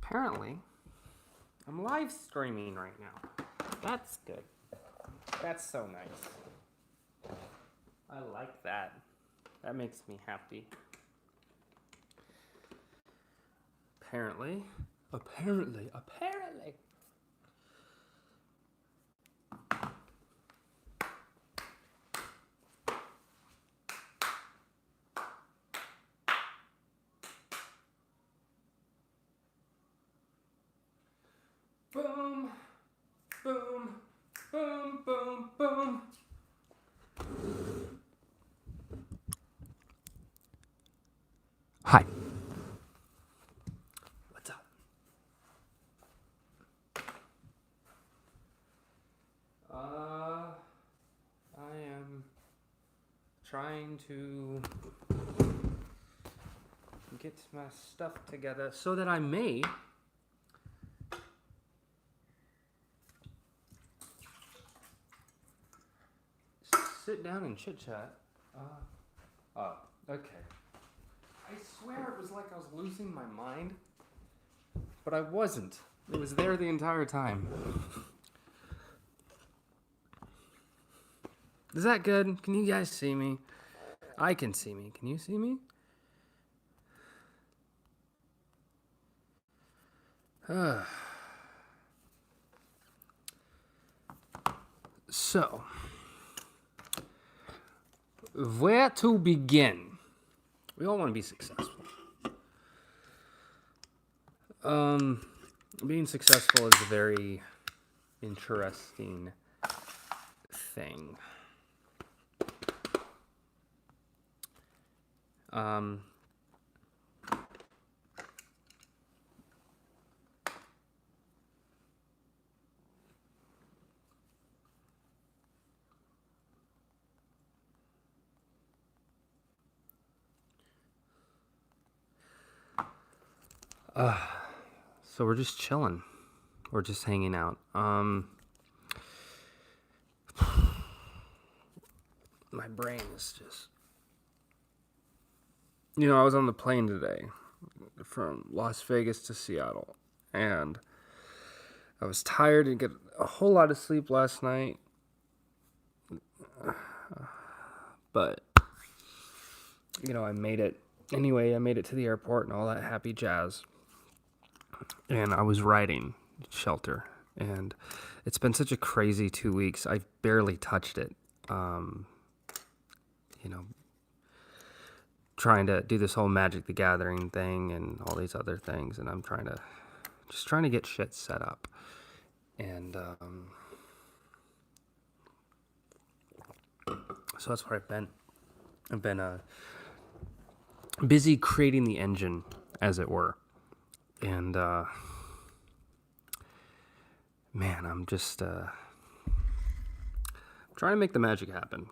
Apparently, I'm live streaming right now. That's good. That's so nice. I like that. That makes me happy. Apparently. Boom, boom, boom, boom, boom. Hi. What's up? I am trying to get my stuff together so that I may sit down and chit chat. Okay. I swear it was like I was losing my mind, but I wasn't. It was there the entire time. Is that good? Can you guys see me? I can see me. Can you see me? So, where to begin? We all want to be successful. Being successful is a very interesting thing. So we're just chilling. We're just hanging out. My brain is just... I was on the plane today from Las Vegas to Seattle, and I was tired and get a whole lot of sleep last night. But, I made it. Anyway, I made it to the airport and all that happy jazz. And I was writing Shelter, and it's been such a crazy 2 weeks. I've barely touched it. Trying to do this whole Magic the Gathering thing and all these other things, and I'm trying to get shit set up. And so that's where I've been. I've been busy creating the engine, as it were. And man, I'm just trying to make the magic happen.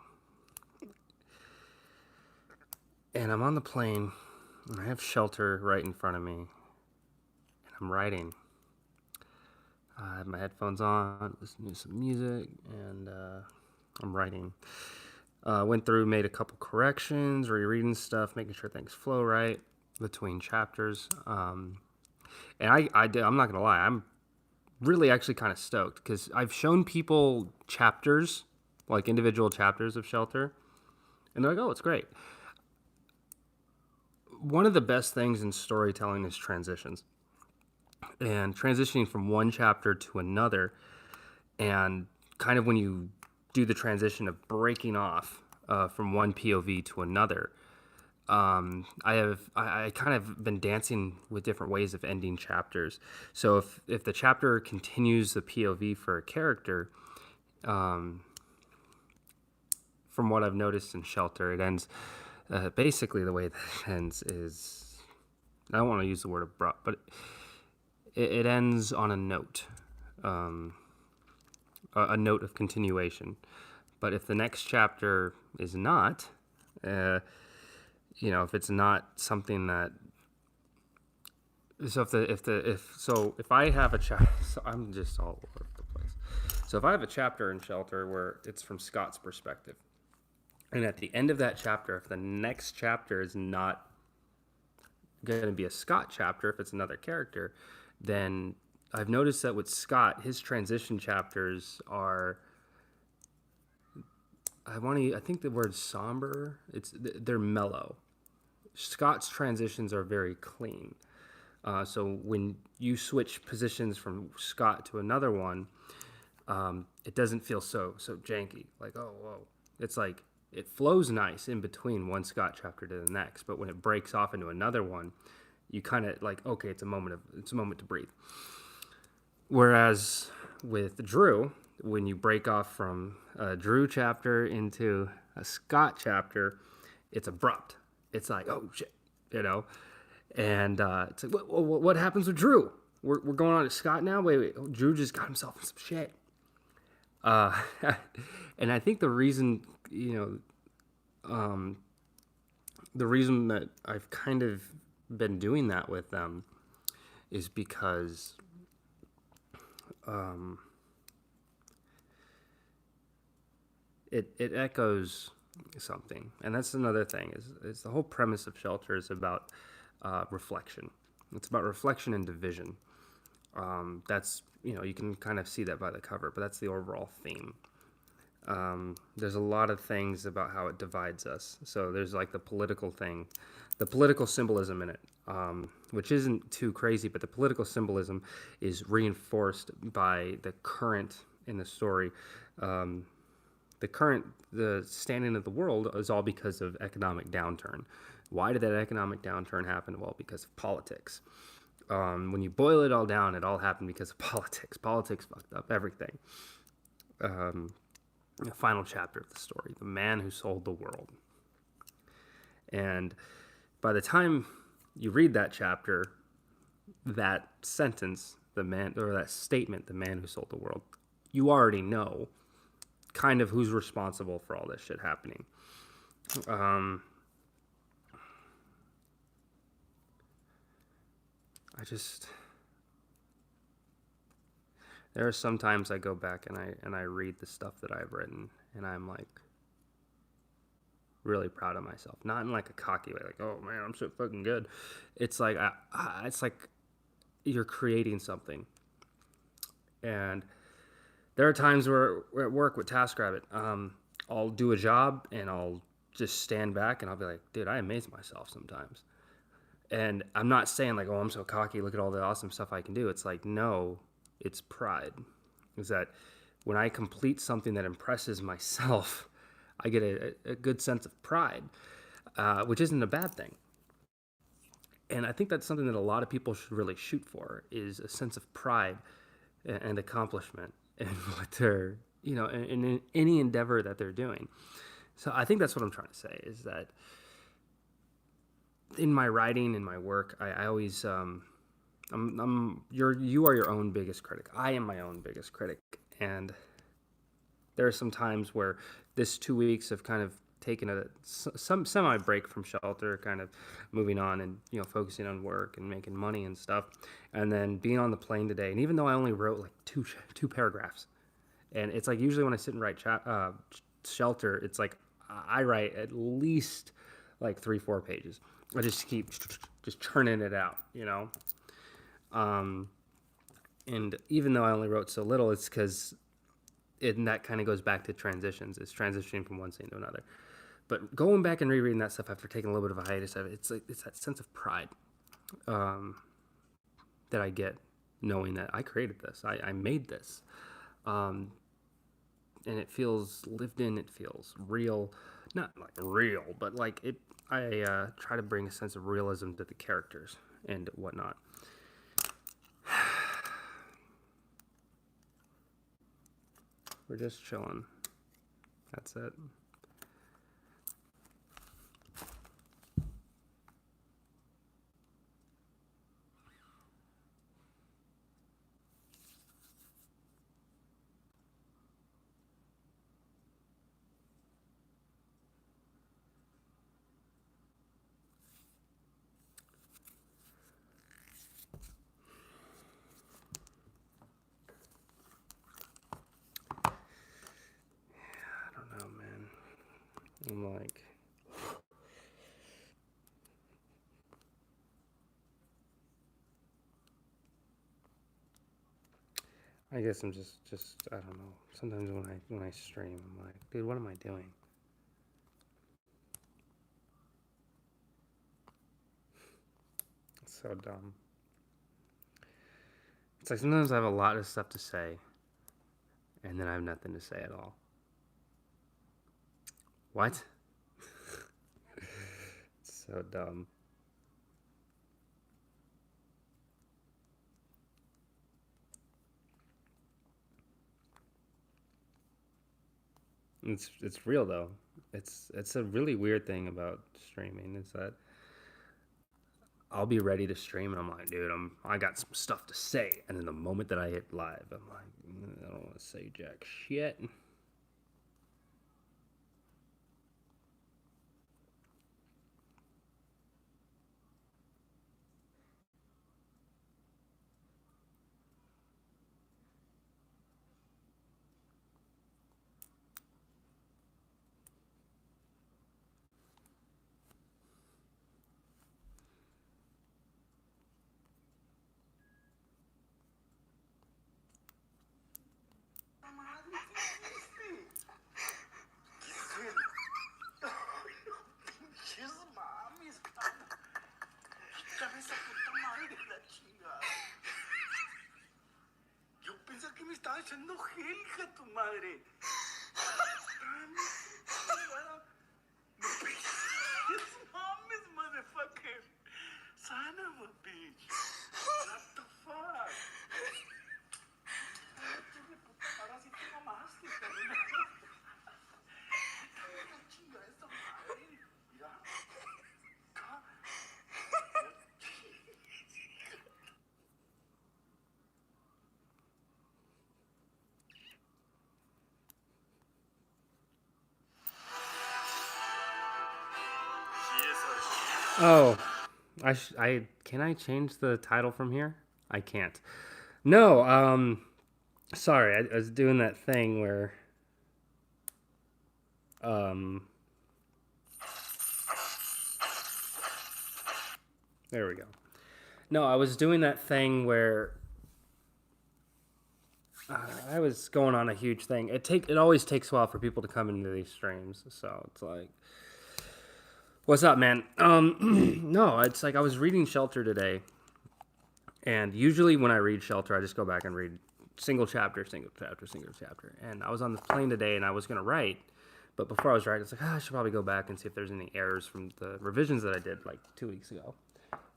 And I'm on the plane, and I have Shelter right in front of me, and I'm writing. I have my headphones on, listening to some music, and I'm writing. Went through, made a couple corrections, rereading stuff, making sure things flow right between chapters. And I'm not going to lie, I'm really actually kind of stoked, because I've shown people chapters, like individual chapters of Shelter, and they're like, oh, it's great. One of the best things in storytelling is transitions. And transitioning from one chapter to another, and kind of when you do the transition of breaking off from one POV to another, I kind of been dancing with different ways of ending chapters. So if the chapter continues the POV for a character, from what I've noticed in Shelter, it ends basically the way that it ends is, I don't want to use the word abrupt, but it ends on a note, a note of continuation. But if the next chapter is not, if it's not something that, so if I have a chapter, so I'm just all over the place. So if I have a chapter in Shelter where it's from Scott's perspective, and at the end of that chapter, if the next chapter is not going to be a Scott chapter, if it's another character, then I've noticed that with Scott, his transition chapters are, I think the word somber, they're mellow. Scott's transitions are very clean. So when you switch positions from Scott to another one, it doesn't feel so janky. Like, oh, whoa. It's like it flows nice in between one Scott chapter to the next, but when it breaks off into another one, you kind of like, okay, it's a moment to breathe. Whereas with Drew, when you break off from a Drew chapter into a Scott chapter, it's abrupt. It's like, oh shit, you know. And it's like, what happens with Drew? We're going on to Scott now. Wait, Drew just got himself in some shit. And I think the reason, the reason that I've kind of been doing that with them is because it echoes something. And that's another thing is the whole premise of Shelter is about reflection. It's about reflection and division. That's, you can kind of see that by the cover, but that's the overall theme. There's a lot of things about how it divides us. So there's like the political thing, the political symbolism in it, which isn't too crazy, but the political symbolism is reinforced by the current in the story. The standing of the world is all because of economic downturn. Why did that economic downturn happen? Well, because of politics. When you boil it all down, it all happened because of politics. Politics fucked up everything. The final chapter of the story, the man who sold the world. And by the time you read that chapter, that sentence, that statement, the man who sold the world, you already know kind of who's responsible for all this shit happening. There are some times I go back and I read the stuff that I've written, and I'm like really proud of myself. Not in like a cocky way, like, oh man, I'm so fucking good. It's like it's like you're creating something. And there are times where at work with TaskRabbit, I'll do a job and I'll just stand back and I'll be like, dude, I amaze myself sometimes. And I'm not saying like, oh, I'm so cocky, look at all the awesome stuff I can do. It's like, no, it's pride. Is that when I complete something that impresses myself, I get a good sense of pride, which isn't a bad thing. And I think that's something that a lot of people should really shoot for, is a sense of pride and accomplishment in what they're, in any endeavor that they're doing. So I think that's what I'm trying to say, is that in my writing, in my work, I always, you are your own biggest critic. I am my own biggest critic. And there are some times where this 2 weeks have kind of taken some semi break from Shelter, kind of moving on and, focusing on work and making money and stuff. And then being on the plane today. And even though I only wrote like two paragraphs, and it's like usually when I sit and write Shelter, it's like I write at least like 3-4 pages. I just keep just churning it out, and even though I only wrote so little, it's because that kind of goes back to transitions. It's transitioning from one scene to another. But going back and rereading that stuff after taking a little bit of a hiatus of it, it's that sense of pride that I get knowing that I created this. I made this. And it feels lived in. It feels real. Not like real, but like it. I try to bring a sense of realism to the characters and whatnot. We're just chilling. That's it. I'm like, I guess I'm just I don't know. Sometimes when I stream, I'm like, dude, what am I doing? It's so dumb. It's like sometimes I have a lot of stuff to say, and then I have nothing to say at all. What? It's so dumb. It's real though. It's a really weird thing about streaming is that I'll be ready to stream and I'm like, dude, I got some stuff to say, and then the moment that I hit live, I'm like, I don't want to say jack shit. Yo pensaba que me estaba echando gel, hija tu madre. No mames, motherfucker. Son of a bitch. What the fuck? Ahora sí te mamaste, cabrón. Chinga esta madre. Mira. Oh, I can I change the title from here? I can't. No, sorry, I was doing that thing where um there we go. No, I was doing that thing where I was going on a huge thing. It always takes a while for people to come into these streams, so it's like, what's up, man? No, it's like I was reading Shelter today, and usually when I read Shelter, I just go back and read single chapter, single chapter, single chapter. And I was on the plane today, and I was gonna write, but before I was writing, it's like, I should probably go back and see if there's any errors from the revisions that I did like 2 weeks ago.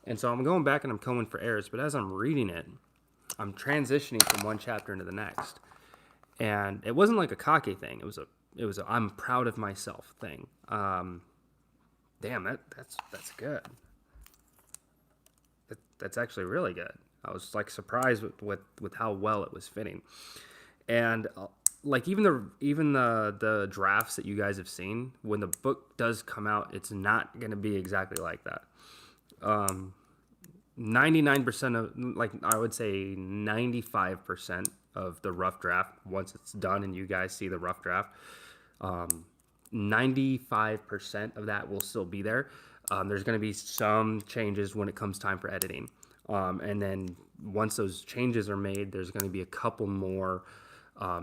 And so I'm going back and I'm combing for errors, but as I'm reading it, I'm transitioning from one chapter into the next. And it wasn't like a cocky thing. It was a I'm proud of myself thing. Damn, that's good. That's actually really good. I was like surprised with how well it was fitting. And like even the drafts that you guys have seen, when the book does come out, it's not going to be exactly like that. 99% of, like, I would say 95% of the rough draft, once it's done and you guys see the rough draft, 95% of that will still be there. There's going to be some changes when it comes time for editing. And then once those changes are made, there's going to be a couple more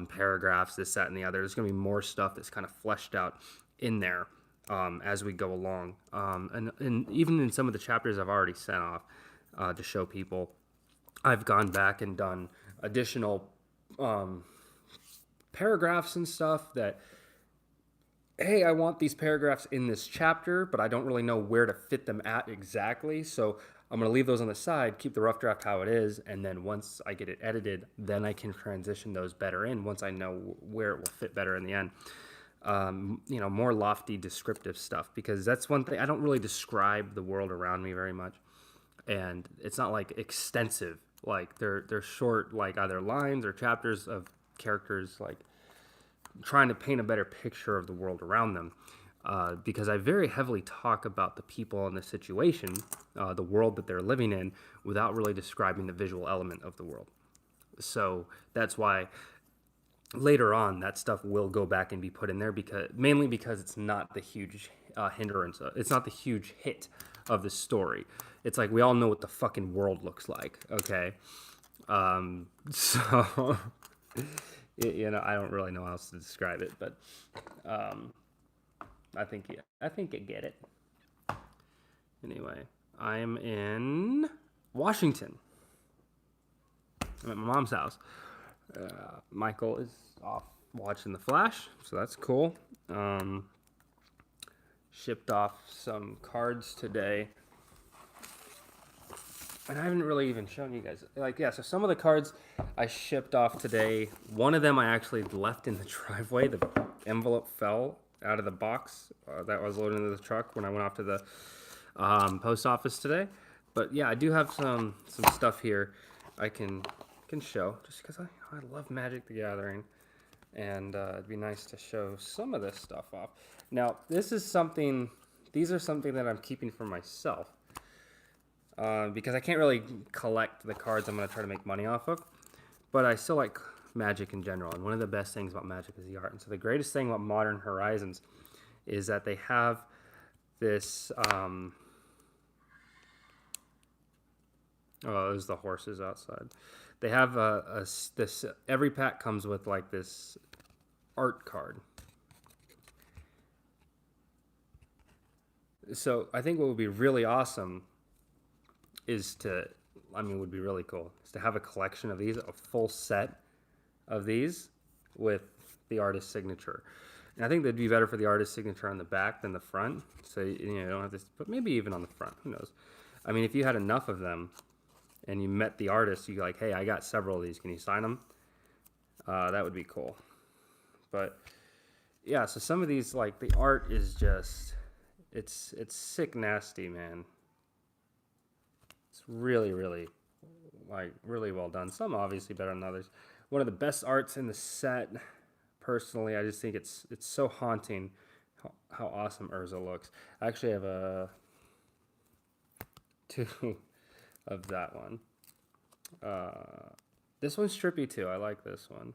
paragraphs, this, that, and the other. There's going to be more stuff that's kind of fleshed out in there as we go along. And even in some of the chapters I've already sent off to show people, I've gone back and done additional paragraphs and stuff that, hey, I want these paragraphs in this chapter, but I don't really know where to fit them at exactly. So I'm going to leave those on the side, keep the rough draft how it is, and then once I get it edited, then I can transition those better in once I know where it will fit better in the end. More lofty descriptive stuff, because that's one thing. I don't really describe the world around me very much, and it's not like extensive. Like they're short, like either lines or chapters of characters, like trying to paint a better picture of the world around them. Because I very heavily talk about the people and the situation, the world that they're living in, without really describing the visual element of the world. So that's why later on that stuff will go back and be put in there, mainly because it's not the huge hindrance. It's not the huge hit of the story. It's like we all know what the fucking world looks like, okay? So I don't really know how else to describe it, but um, I think you get it. Anyway, I'm in Washington. I'm at my mom's house. Michael is off watching The Flash, so that's cool. Shipped off some cards today. And I haven't really even shown you guys. So some of the cards I shipped off today. One of them I actually left in the driveway. The envelope fell out of the box that was loaded into the truck when I went off to the post office today. But yeah, I do have some stuff here I can show just because I love Magic the Gathering, and it'd be nice to show some of this stuff off. Now, these are something that I'm keeping for myself. Because I can't really collect the cards I'm going to try to make money off of. But I still like Magic in general. And one of the best things about Magic is the art. And so the greatest thing about Modern Horizons is that they have this... oh, there's the horses outside. They have this... Every pack comes with like this art card. So I think what would be really awesome would be really cool, is to have a collection of these, a full set of these with the artist's signature. And I think that'd be better for the artist's signature on the back than the front. So, you don't have to, but maybe even on the front, who knows? I mean, if you had enough of them and you met the artist, you like, hey, I got several of these, can you sign them? That would be cool. But yeah, so some of these, like, the art is just, it's sick nasty, man. It's really, really, really well done. Some obviously better than others. One of the best arts in the set, personally. I just think it's so haunting how awesome Urza looks. I actually have two of that one. This one's trippy too. I like this one.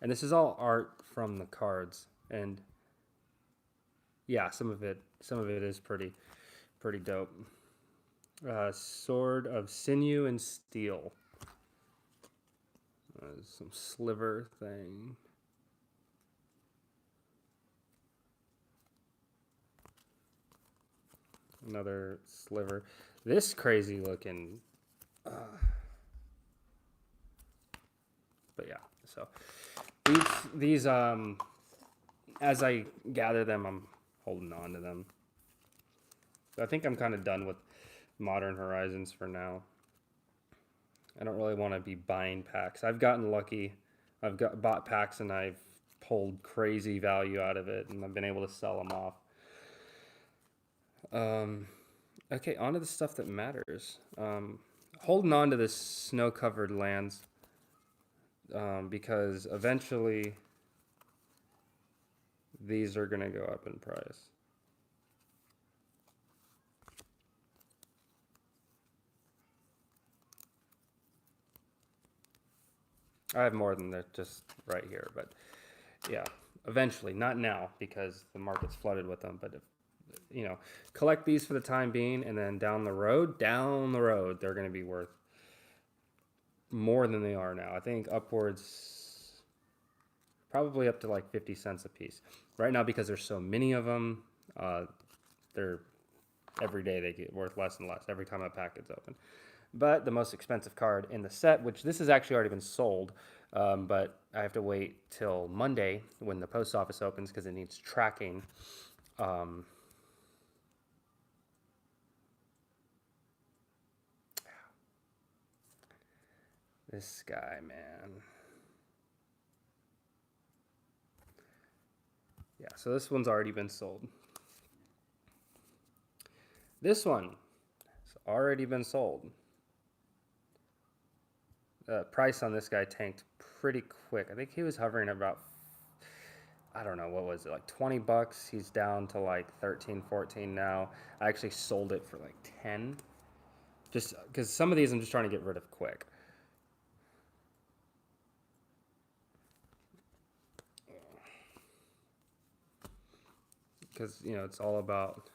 And this is all art from the cards. And yeah, some of it is pretty dope. Sword of Sinew and Steel. Some sliver thing. Another sliver. This crazy looking. But yeah, so these as I gather them, I'm holding on to them. So I think I'm kind of done with Modern Horizons for now. I don't really want to be buying packs. I've gotten lucky. I've bought packs and I've pulled crazy value out of it, and I've been able to sell them off. Okay, on to the stuff that matters. Holding on to this snow-covered lands because eventually these are going to go up in price. I have more than that just right here, but yeah, eventually, not now because the market's flooded with them, but if, collect these for the time being, and then down the road, they're going to be worth more than they are now. I think upwards, probably up to like 50 cents a piece. Right now, because there's so many of them, they're every day they get worth less and less every time a pack gets open. But the most expensive card in the set, which this has actually already been sold, but I have to wait till Monday when the post office opens because it needs tracking. This guy, man. Yeah, so this one's already been sold. This one has already been sold. The price on this guy tanked pretty quick. I think he was hovering about, I don't know, what was it, like 20 bucks? He's down to like 13, 14 now. I actually sold it for like 10. Just because some of these I'm just trying to get rid of quick. Because, it's all about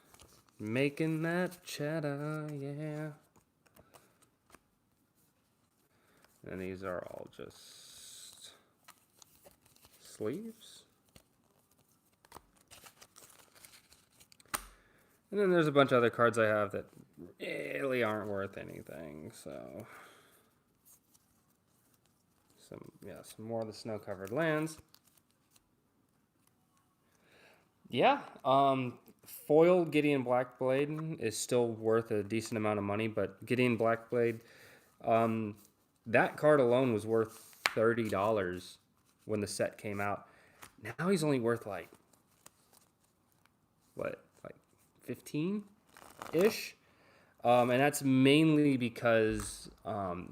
making that cheddar, yeah. And these are all just sleeves. And then there's a bunch of other cards I have that really aren't worth anything, so some more of the snow-covered lands. Yeah, foil Gideon Blackblade is still worth a decent amount of money, but Gideon Blackblade, that card alone was worth $30 when the set came out. Now he's only worth like 15-ish? And that's mainly because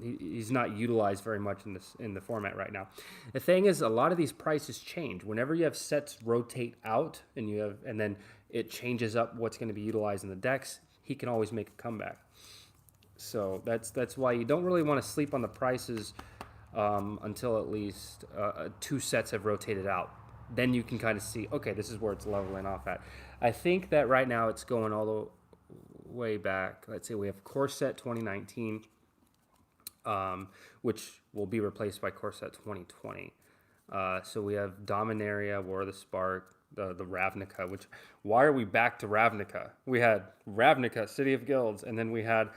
he's not utilized very much in the format right now. The thing is, a lot of these prices change whenever you have sets rotate out, and then it changes up what's going to be utilized in the decks. He can always make a comeback. So that's why you don't really want to sleep on the prices until at least 2 sets have rotated out. Then you can kind of see, okay, this is where it's leveling off at. I think that right now it's going all the way back. Let's say we have Core Set 2019, which will be replaced by Core Set 2020. So we have Dominaria, War of the Spark, the Ravnica, which, why are we back to Ravnica? We had Ravnica, City of Guilds, and then we had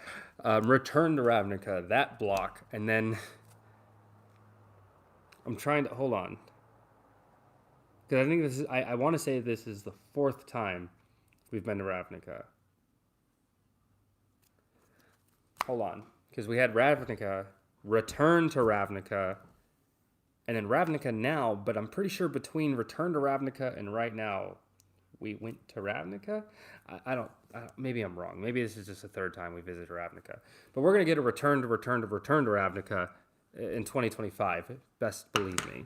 Return to Ravnica, that block, and then I'm trying to, hold on. Because I think this is, I want to say this is the 4th time we've been to Ravnica. Hold on. Because we had Ravnica, Return to Ravnica, and then Ravnica now, but I'm pretty sure between Return to Ravnica and right now, we went to Ravnica? I don't, maybe I'm wrong. Maybe this is just the 3rd time we visited Ravnica. But we're going to get a Return to Ravnica in 2025. Best believe me.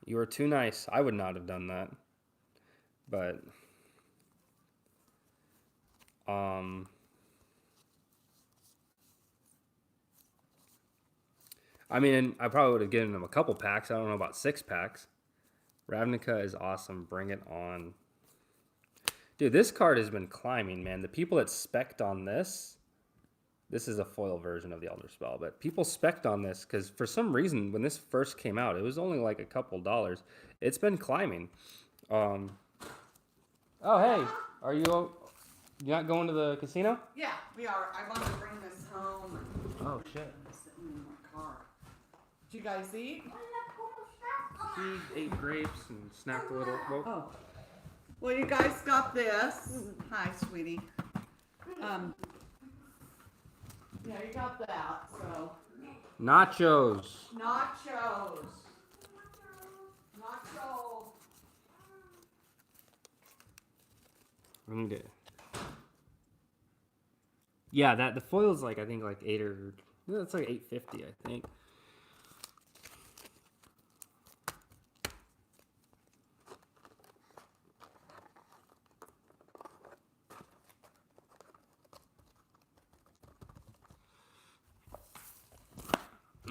You were too nice. I would not have done that. But, I mean, I probably would have given them a couple packs. I don't know about 6 packs. Ravnica is awesome. Bring it on. Dude, this card has been climbing, man. The people that spec'd on this is a foil version of the Elder Spell, but people spec'd on this because for some reason, when this first came out, it was only like a couple dollars. It's been climbing. Oh, hey, are you not going to the casino? Yeah, we are. I want to bring this home. Oh, shit. It's sitting in my car. Did you guys eat? He ate grapes and snacked a little. Whoa. Oh. Well, you guys got this. Hi, sweetie. Yeah, you got that, so. Nachos. Nachos. Nacho. I need it. Yeah, the foil is like, I think like 8 or, it's like $8.50, I think.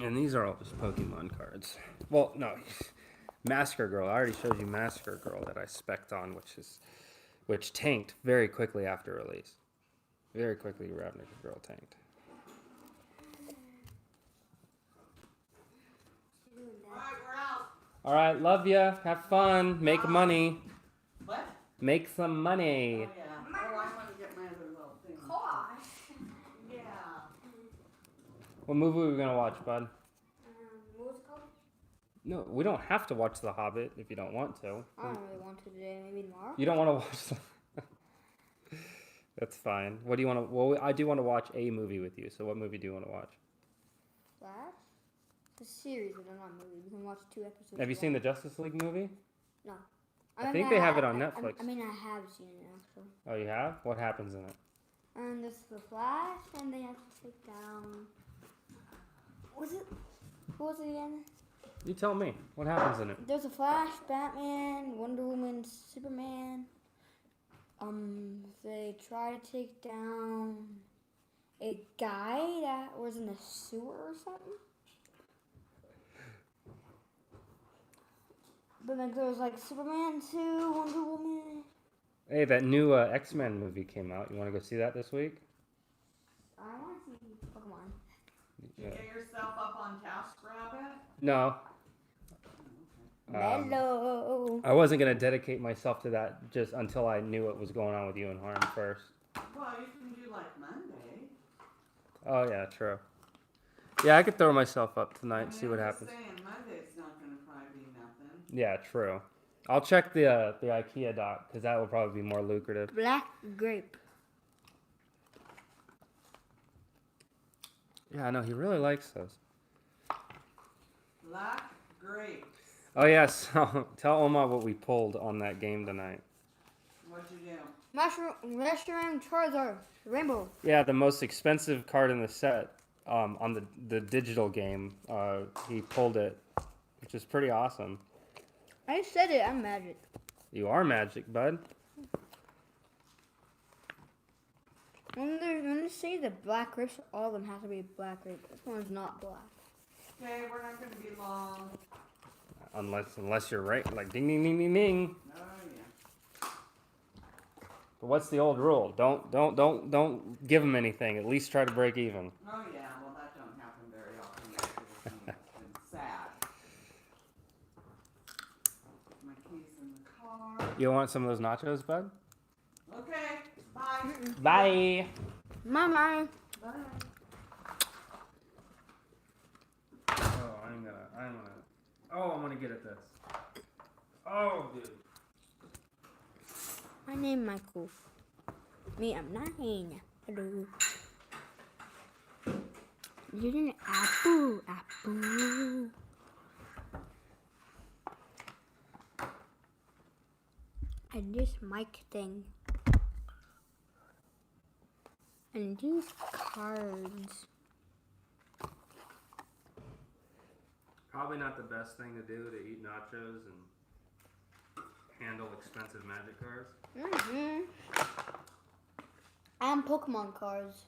And these are all just Pokemon cards. Well, no, Massacre Girl. I already showed you Massacre Girl that I spec'd on, which tanked very quickly after release. Very quickly, Ravnica Girl tanked. Alright, we're out. All right, love ya. Have fun. Make money. What? Make some money. Oh, yeah. Oh, I want to get my other little thing. Gosh. Yeah. What movie are we gonna watch, bud? What was it called? No, we don't have to watch The Hobbit if you don't want to. I don't really want to today. Maybe tomorrow. You don't want to watch. That's fine. What do you want to? Well, I do want to watch a movie with you. So, what movie do you want to watch? Flash? The series, but not a movie. We can watch 2 episodes. Have you seen the Justice League movie? No. I think they have it on I Netflix. I mean, I have seen it actually. Oh, you have? What happens in it? And this is the Flash, and they have to take down. What was it again? You tell me. What happens in it? There's a Flash, Batman, Wonder Woman, Superman. They try to take down a guy that was in a sewer or something. But like there was like Superman 2, Wonder Woman. Hey, that new X-Men movie came out. You want to go see that this week? I want to see Pokemon. Did you get yourself up on TaskRabbit? No. Mellow. I wasn't gonna dedicate myself to that just until I knew what was going on with you and Harm first. Well, you can do like Monday. Oh yeah, true. Yeah, I could throw myself up tonight, see what I'm happens. just saying, Monday's not gonna probably be nothing. Yeah, true. I'll check the IKEA doc because that will probably be more lucrative. Black grape. Yeah, I know he really likes those. Black grapes. Oh yes, tell Oma what we pulled on that game tonight. What'd you do? Mushroom Charizard. Rainbow. Yeah, the most expensive card in the set on the digital game. He pulled it, which is pretty awesome. I said it. I'm magic. You are magic, bud. When they say the black grapes, all of them have to be black grapes. This one's not black. Okay, we're not gonna be long. Unless you're right, like ding ding ding ding ding. Oh yeah. But what's the old rule? Don't give them anything. At least try to break even. Oh yeah. Well, that don't happen very often. Actually, with me. It's been sad. My keys in the car. You want some of those nachos, bud? Okay. Bye. Bye. Mama. Bye. Oh, I'm gonna get at this. Oh, dude. My name Michael. Me, I'm 9. Hello. You're an apple. Apple. And this mic thing. And these cards. Probably not the best thing to do to eat nachos and handle expensive magic cards. Mm-hmm. And Pokemon cards.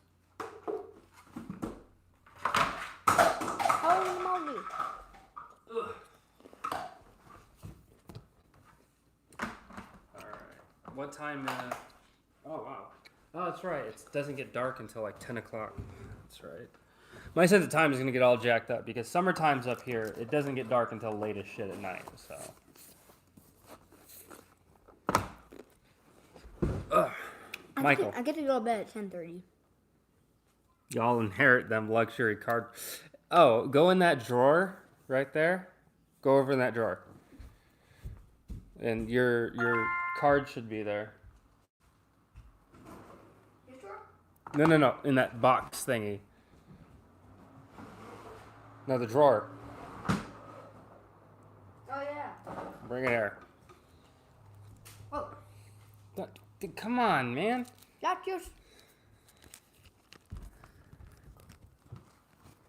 Holy moly. Ugh. Alright. What time oh wow. Oh, that's right. It doesn't get dark until like 10 o'clock. That's right. My sense of time is going to get all jacked up because summertime's up here. It doesn't get dark until late as shit at night, so. Ugh. Michael. I get to go to bed at 10:30. Y'all inherit them luxury card. Oh, go in that drawer right there. Go over in that drawer. And your card should be there. No. In that box thingy. No, the drawer. Oh yeah. Bring it here. Oh, Come on, man. that's just.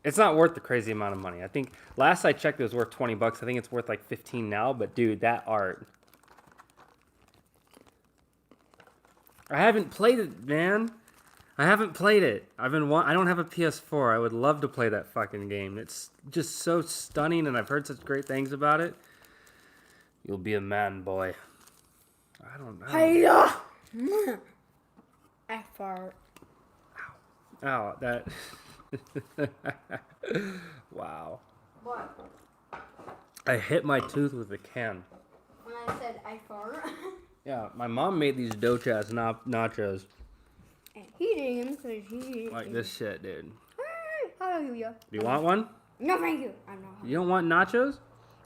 It's not worth the crazy amount of money. I think last I checked it was worth $20. I think it's worth like 15 now, but dude, that art. I haven't played it, man. I haven't played it. I don't have a PS4. I would love to play that fucking game. It's just so stunning and I've heard such great things about it. You'll be a man, boy. I don't know. Hiya! I fart. Ow, that. Wow. What? I hit my tooth with a can. When I said I fart. Yeah, my mom made these doche-ass nachos. And he didn't because he. Like this shit, dude. Hallelujah. Do you want one? No, thank you. I'm not. You don't want nachos?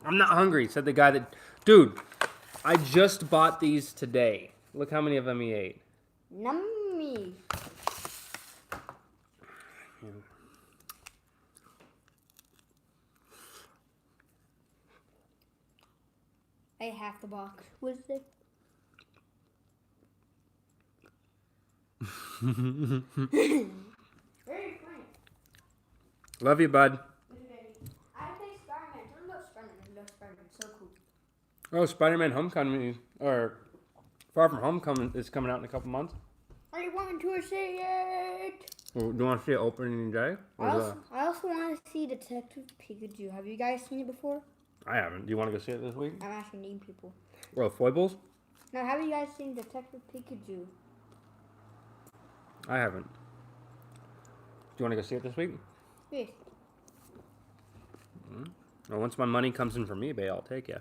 I'm not hungry, said the guy that... Dude, I just bought these today. Look how many of them he ate. Nummy. I ate half the box. What is it? Very funny. Love you, bud. I play Spider-Man. Tell me about Spider-Man. I love Spider-Man. So cool. Oh, Spider-Man Homecoming, or Far From Home is coming out in a couple months. I want to see it. Well, do you want to see it opening day? I also want to see Detective Pikachu. Have you guys seen it before? I haven't. Do you want to go see it this week? I'm asking new people. Well, Foibles? Now, have you guys seen Detective Pikachu? I haven't. Do you want to go see it this week? Yes. Well, once my money comes in from eBay, I'll take you.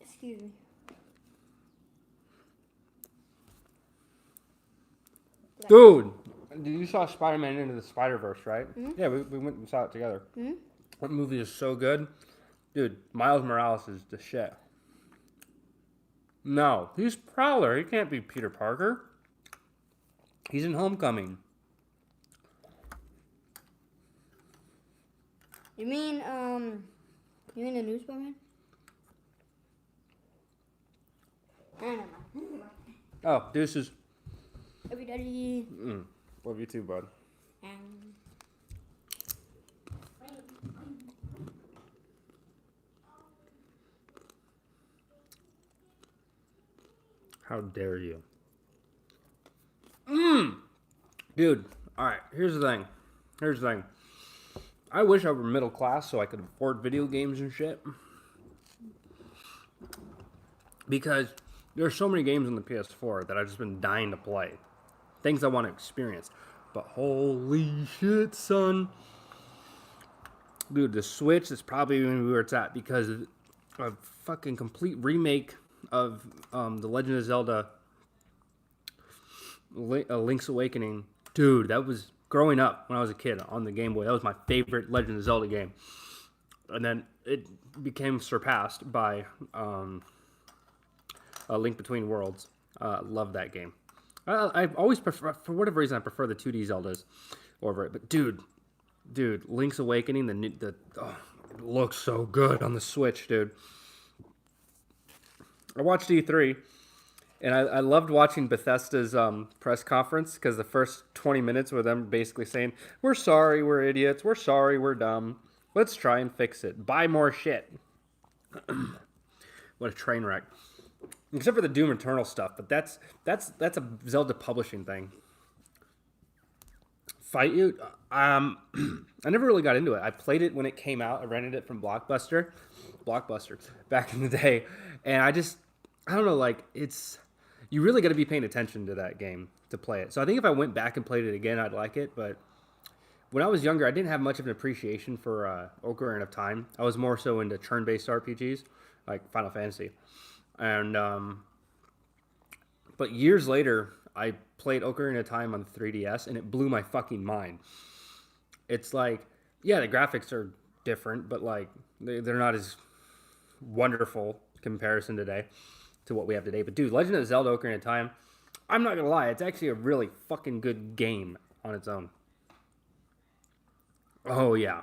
Excuse me. Dude, you saw Spider-Man Into the Spider-Verse, right? Mhm. Yeah, we went and saw it together. Hmm? That movie is so good. Dude, Miles Morales is the shit. No, he's Prowler. He can't be Peter Parker. He's in Homecoming. You mean the new Spider-Man? I don't know. Oh, deuces. Everybody. Love you too, bud. How dare you? Dude, alright, here's the thing. I wish I were middle class so I could afford video games and shit. Because there's so many games on the PS4 that I've just been dying to play. Things I want to experience. But holy shit, son. Dude, the Switch is probably where it's at because a fucking complete remake of The Legend of Zelda Link's Awakening. Dude, that was growing up when I was a kid on the Game Boy. That was my favorite Legend of Zelda game. And then it became surpassed by A Link Between Worlds. Love that game. I've always prefer, for whatever reason, I prefer the 2D Zeldas over it. But dude, Link's Awakening, it looks so good on the Switch, dude. I watched E3, and I loved watching Bethesda's press conference because the first 20 minutes were them basically saying, "We're sorry, we're idiots. We're sorry, we're dumb. Let's try and fix it. Buy more shit." What a train wreck. Except for the Doom Eternal stuff, but that's a Zelda publishing thing. Fight You, I never really got into it. I played it when it came out. I rented it from Blockbuster back in the day, and I don't know, like you really got to be paying attention to that game to play it. So I think if I went back and played it again, I'd like it. But when I was younger, I didn't have much of an appreciation for Ocarina of Time. I was more so into turn-based RPGs like Final Fantasy. And, but years later, I played Ocarina of Time on the 3DS, and it blew my fucking mind. It's like, yeah, the graphics are different, but like, they're not as wonderful comparison today to what we have today. But dude, Legend of Zelda Ocarina of Time, I'm not gonna lie, it's actually a really fucking good game on its own. Oh, yeah.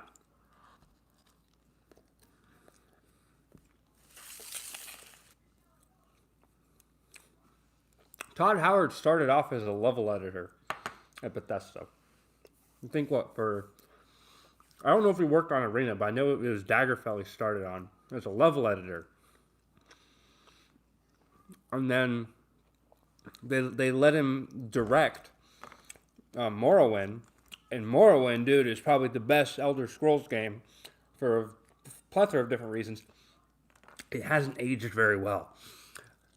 Todd Howard started off as a level editor at Bethesda. I think I don't know if he worked on Arena, but I know it was Daggerfall he started on as a level editor. And then they let him direct Morrowind. And Morrowind, dude, is probably the best Elder Scrolls game for a plethora of different reasons. It hasn't aged very well.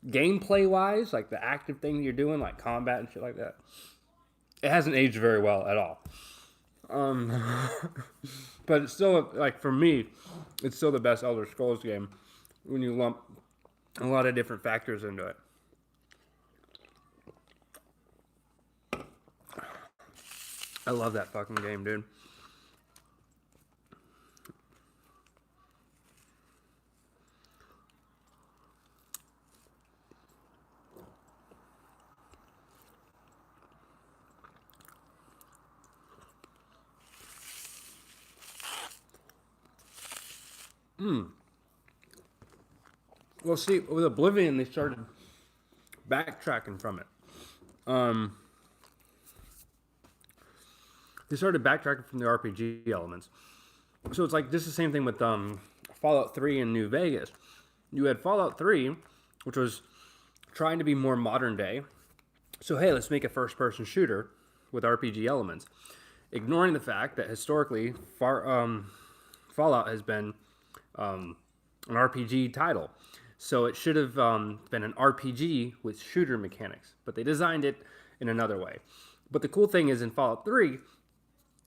Gameplay wise, like the active thing that you're doing, like combat and shit like that, it hasn't aged very well at all. But it's still, like, for me, it's still the best Elder Scrolls game when you lump a lot of different factors into it. I love that fucking game, dude. Well, see, with Oblivion, they started backtracking from it. They started backtracking from the RPG elements. So it's like, this is the same thing with Fallout 3 and New Vegas. You had Fallout 3, which was trying to be more modern day. So, hey, let's make a first-person shooter with RPG elements. Ignoring the fact that historically, Fallout has been an RPG title. So it should have been an RPG with shooter mechanics, but they designed it in another way. But the cool thing is in Fallout 3,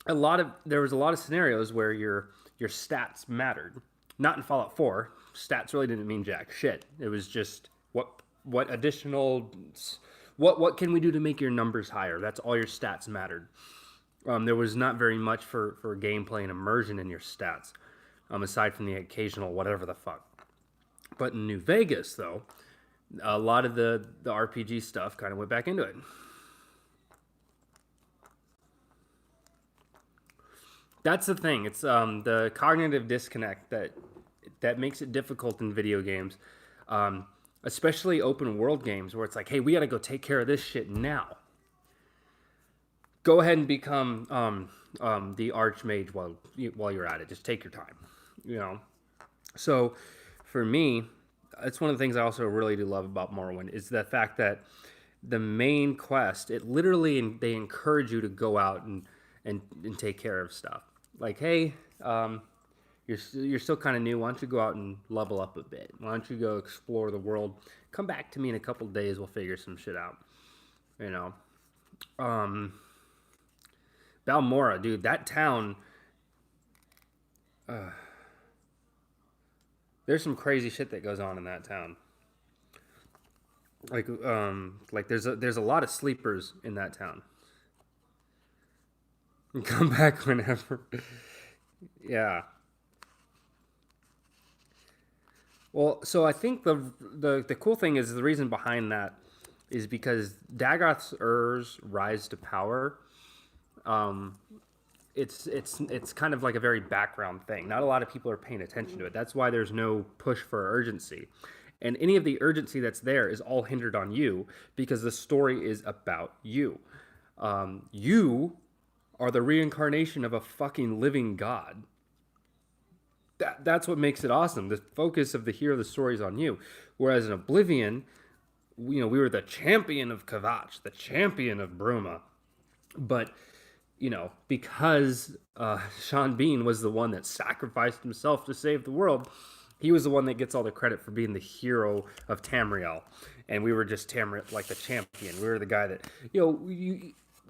there was a lot of scenarios where your stats mattered. Not in Fallout 4. Stats really didn't mean jack shit. It was just what additional what can we do to make your numbers higher? That's all your stats mattered. There was not very much for gameplay and immersion in your stats, aside from the occasional whatever the fuck. But in New Vegas, though, a lot of the RPG stuff kind of went back into it. That's the thing. It's the cognitive disconnect that makes it difficult in video games, especially open world games where it's like, hey, we got to go take care of this shit now. Go ahead and become the Archmage while you're at it. Just take your time, you know. So for me, it's one of the things I also really do love about Morrowind is the fact that the main quest, it literally they encourage you to go out and take care of stuff. Like, hey, you're still kind of new. Why don't you go out and level up a bit? Why don't you go explore the world? Come back to me in a couple days. We'll figure some shit out. You know, Balmora, dude, that town. There's some crazy shit that goes on in that town. Like there's a lot of sleepers in that town. Come back whenever. Yeah. Well, so I think the cool thing is the reason behind that is because Dagoth Ur's rise to power. It's kind of like a very background thing. Not a lot of people are paying attention to it. That's why there's no push for urgency. And any of the urgency that's there is all hindered on you because the story is about you. You are the reincarnation of a fucking living god. That's what makes it awesome. The focus of the hero of the story is on you. Whereas in Oblivion, we were the champion of Kvatch, the champion of Bruma. But, because Sean Bean was the one that sacrificed himself to save the world, he was the one that gets all the credit for being the hero of Tamriel. And we were just Tamriel, like the champion. We were the guy that,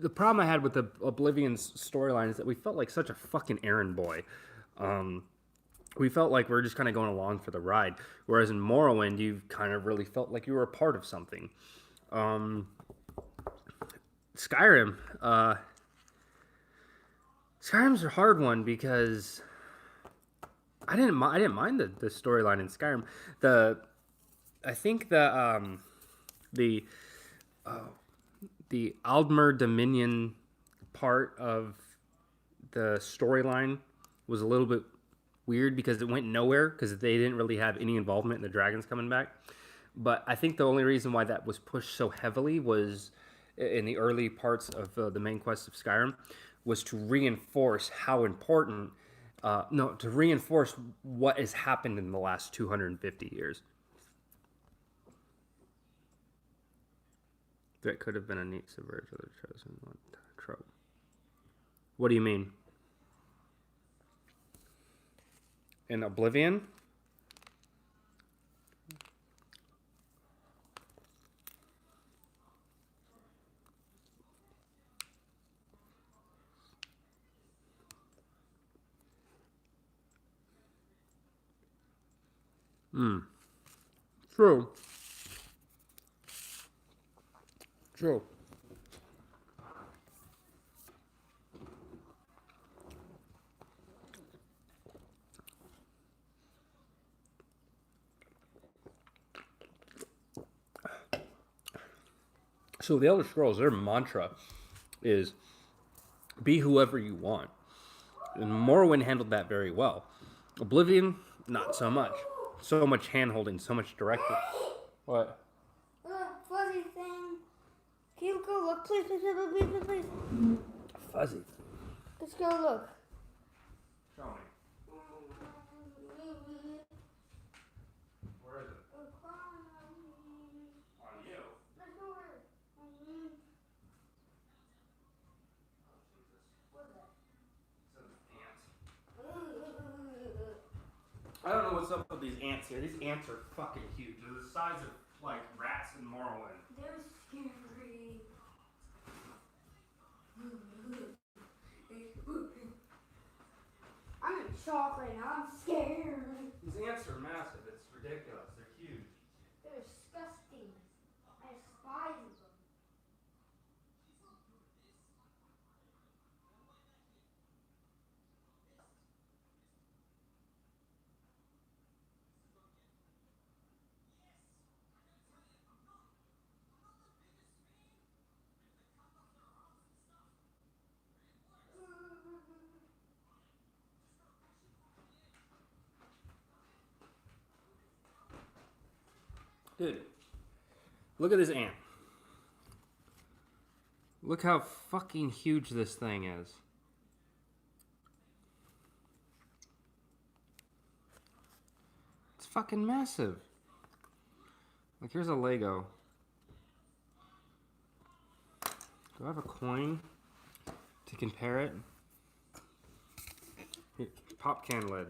the problem I had with the Oblivion's storyline is that we felt like such a fucking errand boy. We felt like we were just kind of going along for the ride. Whereas in Morrowind, you kind of really felt like you were a part of something. Skyrim. Skyrim's a hard one because I didn't mind the storyline in Skyrim. I think the Aldmer Dominion part of the storyline was a little bit weird because it went nowhere because they didn't really have any involvement in the dragons coming back. But I think the only reason why that was pushed so heavily was in the early parts of the main quest of Skyrim was to reinforce how important, to reinforce what has happened in the last 250 years. That could have been a neat subversion of the chosen one trope. What do you mean? In Oblivion? True. True. So the Elder Scrolls, their mantra is be whoever you want. And Morrowind handled that very well. Oblivion, not so much. So much hand-holding, so much direction. What? Fuzzy thing. Can you go look, please, please? Fuzzy. Let's go look. Show me. Where is it? On you. I don't know what's up with these ants here. These ants are fucking huge. They're the size of like rats in Morrowind. They're scary. I'm in shock right now. I'm scared. These ants are massive. It's ridiculous. They're huge. They're disgusting. I despise them. Dude, look at this ant. Look how fucking huge this thing is. It's fucking massive. Like, here's a Lego. Do I have a coin to compare it? Here, pop can lid.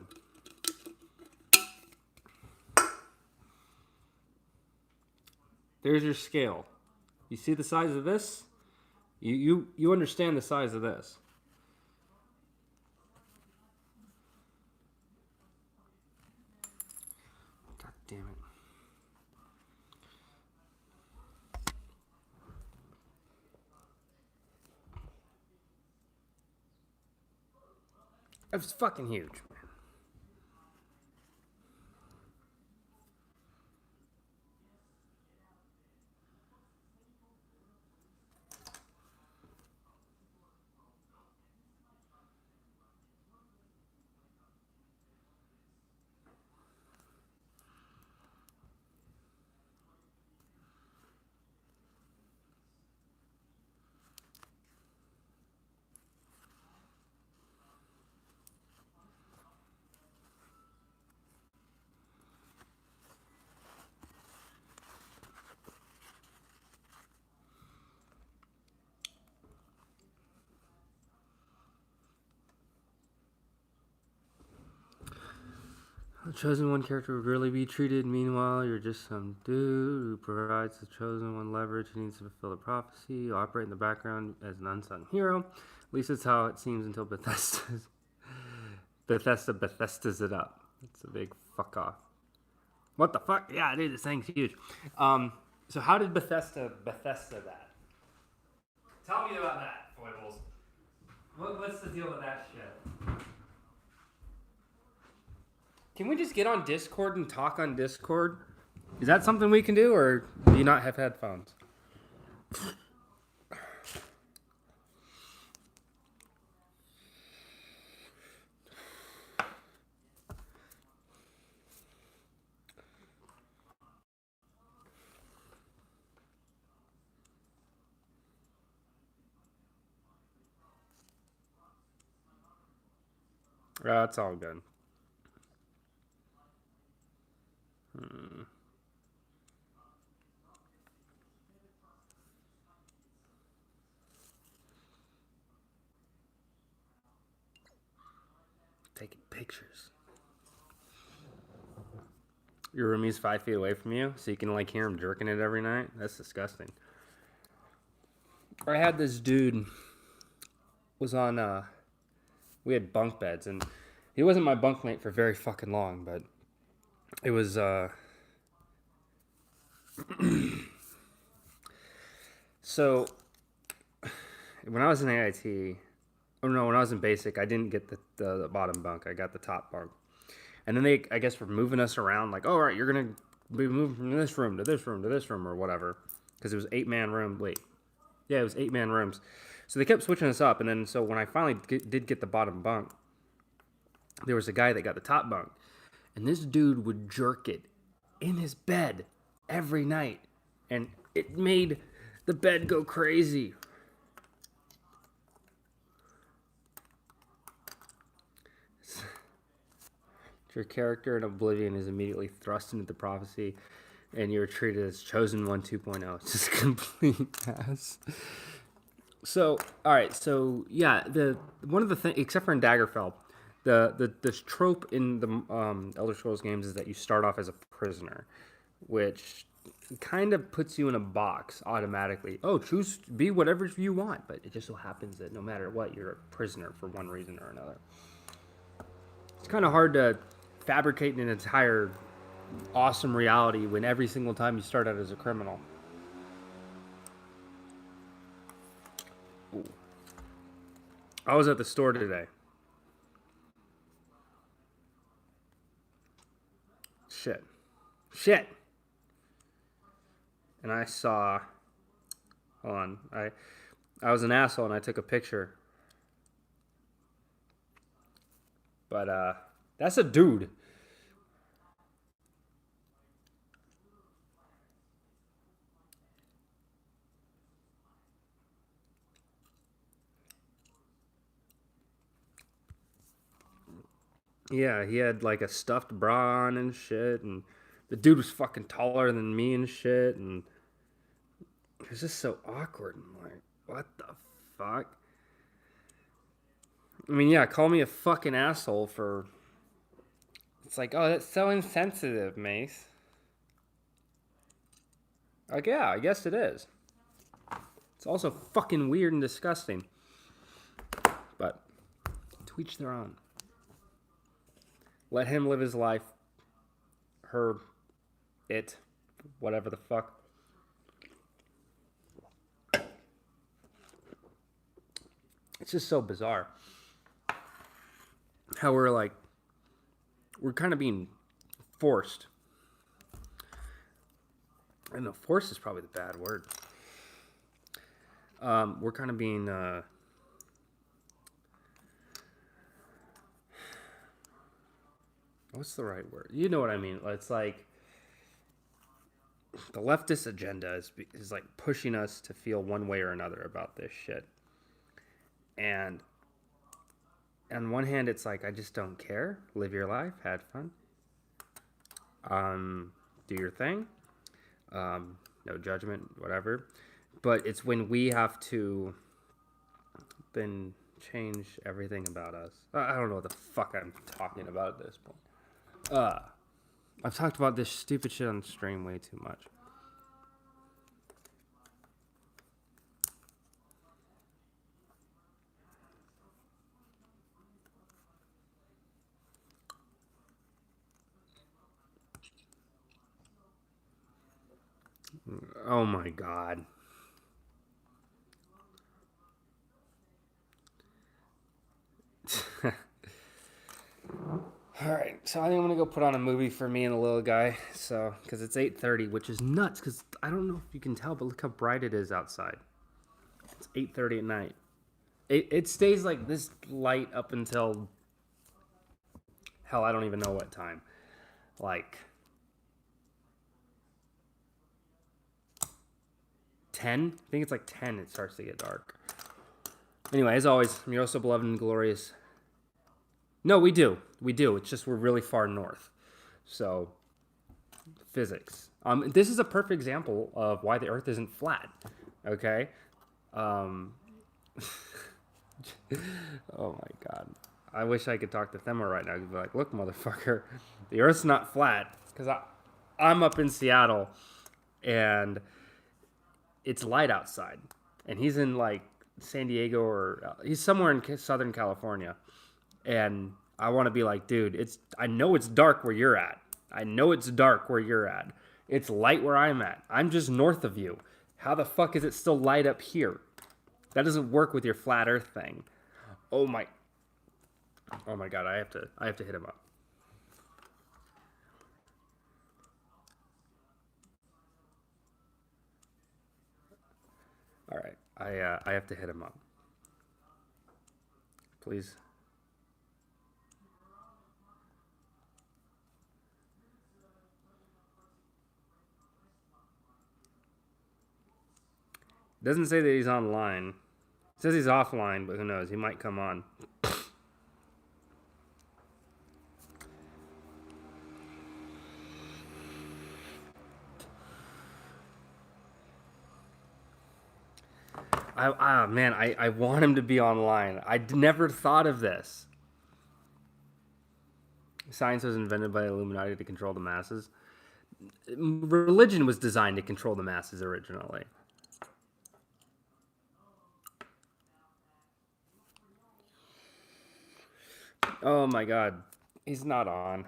There's your scale. You see the size of this? You understand the size of this. God damn it. It's fucking huge, man. The chosen one character would really be treated. Meanwhile, you're just some dude who provides the chosen one leverage. He needs to fulfill the prophecy. You operate in the background as an unsung hero. At least that's how it seems until Bethesda's it up. It's a big fuck off. What the fuck? Yeah, dude, this thing's huge. So how did Bethesda that? Tell me about that, Foibles. What's the deal with that shit? Can we just get on Discord and talk on Discord? Is that something we can do, or do you not have headphones? That's all good. Taking pictures. Your roomie's 5 feet away from you, so you can like hear him jerking it every night? That's disgusting. I had this dude was on we had bunk beds, and he wasn't my bunkmate for very fucking long, but it was so when I was in AIT, when I was in basic, I didn't get the bottom bunk. I got the top bunk. And then they, I guess, were moving us around, like, oh, all right, you're going to be moving from this room to this room to this room or whatever. Because it was 8-man room. Wait. Yeah, it was 8-man rooms. So they kept switching us up. And then, so when I finally did get the bottom bunk, there was a guy that got the top bunk. And this dude would jerk it in his bed every night. And it made the bed go crazy. Your character in Oblivion is immediately thrust into the prophecy, and you're treated as Chosen One 2.0. It's just complete ass. So, all right. So, yeah, one of the things, except for in Daggerfell, The trope in the Elder Scrolls games is that you start off as a prisoner, which kind of puts you in a box automatically. Oh, be whatever you want, but it just so happens that no matter what, you're a prisoner for one reason or another. It's kind of hard to fabricate an entire awesome reality when every single time you start out as a criminal. Ooh. I was at the store today. Shit. And I saw, hold on, I was an asshole and I took a picture. But that's a dude. Yeah, he had like a stuffed bra on and shit, and the dude was fucking taller than me and shit, and it was just so awkward. I'm like, what the fuck? I mean, yeah, call me a fucking asshole for... It's like, oh, that's so insensitive, Mace. Like, yeah, I guess it is. It's also fucking weird and disgusting. But to each their own. Let him live his life. Her. It. Whatever the fuck. It's just so bizarre. How we're kind of being forced. I don't know, forced is probably the bad word. We're kind of being... what's the right word? You know what I mean. It's like the leftist agenda is like pushing us to feel one way or another about this shit. And on one hand, it's like, I just don't care. Live your life. Have fun. Do your thing. No judgment, whatever. But it's when we have to then change everything about us. I don't know what the fuck I'm talking about at this point. I've talked about this stupid shit on stream way too much. Oh my god. Alright, so I think I'm gonna go put on a movie for me and the little guy. So, because it's 8:30, which is nuts, because I don't know if you can tell, but look how bright it is outside. It's 8:30 at night. It stays like this light up until, hell, I don't even know what time. Like 10? I think it's like 10 it starts to get dark. Anyway, as always, I'm your so beloved and glorious. No, we do. It's just we're really far north. So, physics. This is a perfect example of why the Earth isn't flat. Okay? Oh my god. I wish I could talk to Thema right now. I'd be like, look, motherfucker, the Earth's not flat. Because I'm up in Seattle, and it's light outside. And he's in, like, San Diego, or he's somewhere in Southern California. And I want to be like, dude, I know it's dark where you're at. It's light where I'm at. I'm just north of you. How the fuck is it still light up here? That doesn't work with your flat earth thing. Oh my god, I have to hit him up. All right, I have to hit him up. Please. It doesn't say that he's online. It says he's offline, but who knows? He might come on. I want him to be online. I never thought of this. science was invented by the Illuminati to control the masses. Religion was designed to control the masses originally. Oh my god. He's not on.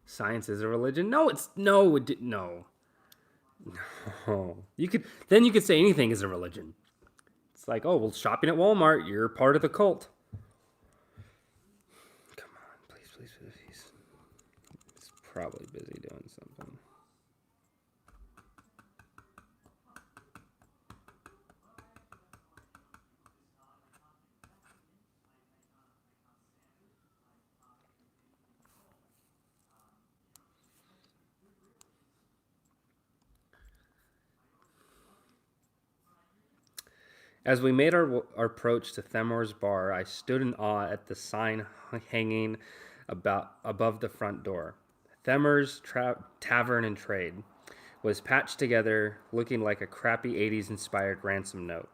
Science is a religion? No, it's no. No. You could say anything is a religion. It's like, oh, well, shopping at Walmart, you're part of the cult. Come on, please. He's probably busy doing something. As we made our approach to Themor's bar, I stood in awe at the sign hanging above the front door. Themor's Tavern and Trade was patched together, looking like a crappy 80s-inspired ransom note.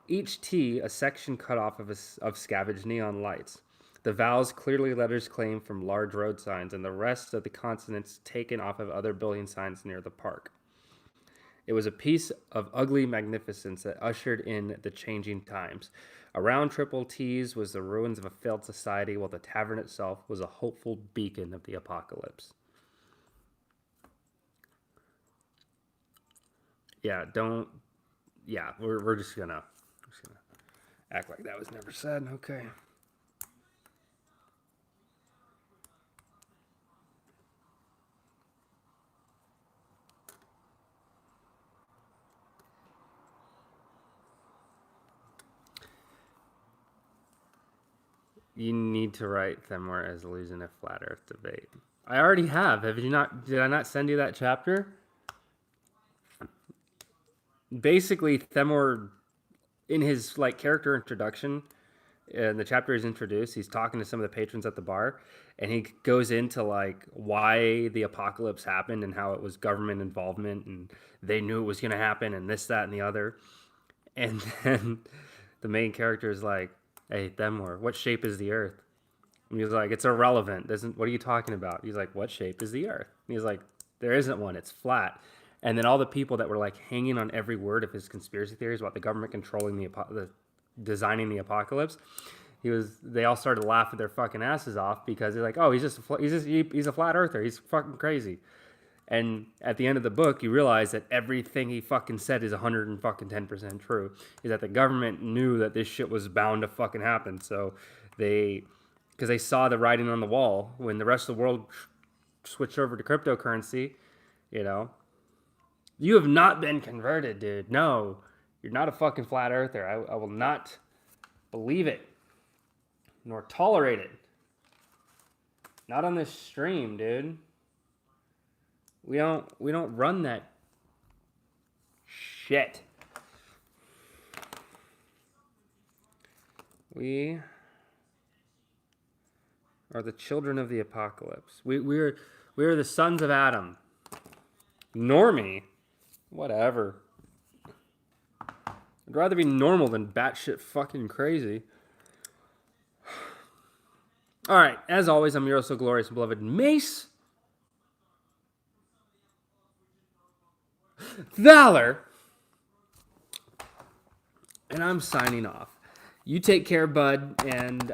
Each T, a section cut off of scavenged neon lights. The vowels clearly letters claimed from large road signs, and the rest of the consonants taken off of other building signs near the park. It was a piece of ugly magnificence that ushered in the changing times. Around Triple T's was the ruins of a failed society, while the tavern itself was a hopeful beacon of the apocalypse. Yeah, we're just gonna act like that was never said. Okay. You need to write Themor as losing a flat Earth debate. I already have. Have you not? Did I not send you that chapter? Basically, Themor, in his character introduction, and the chapter is introduced, he's talking to some of the patrons at the bar, and he goes into why the apocalypse happened and how it was government involvement and they knew it was going to happen and this, that, and the other. And then the main character is like, hey, Themor, what shape is the Earth? And he's like, it's irrelevant. What are you talking about? He's like, what shape is the Earth? And he's like, there isn't one. It's flat. And then all the people that were hanging on every word of his conspiracy theories about the government controlling the designing the apocalypse, they all started laughing their fucking asses off because they're like, oh, he's a flat earther. He's fucking crazy. And at the end of the book, you realize that everything he fucking said is 110% true. Is that the government knew that this shit was bound to fucking happen. So because they saw the writing on the wall when the rest of the world switched over to cryptocurrency, You have not been converted, dude. No, you're not a fucking flat earther. I will not believe it, nor tolerate it. Not on this stream, dude. We don't run that shit. We are the children of the apocalypse. We are the sons of Adam. Normie, whatever. I'd rather be normal than batshit fucking crazy. All right, as always, I'm your so glorious and beloved Mace Valor, and I'm signing off. You take care, bud, and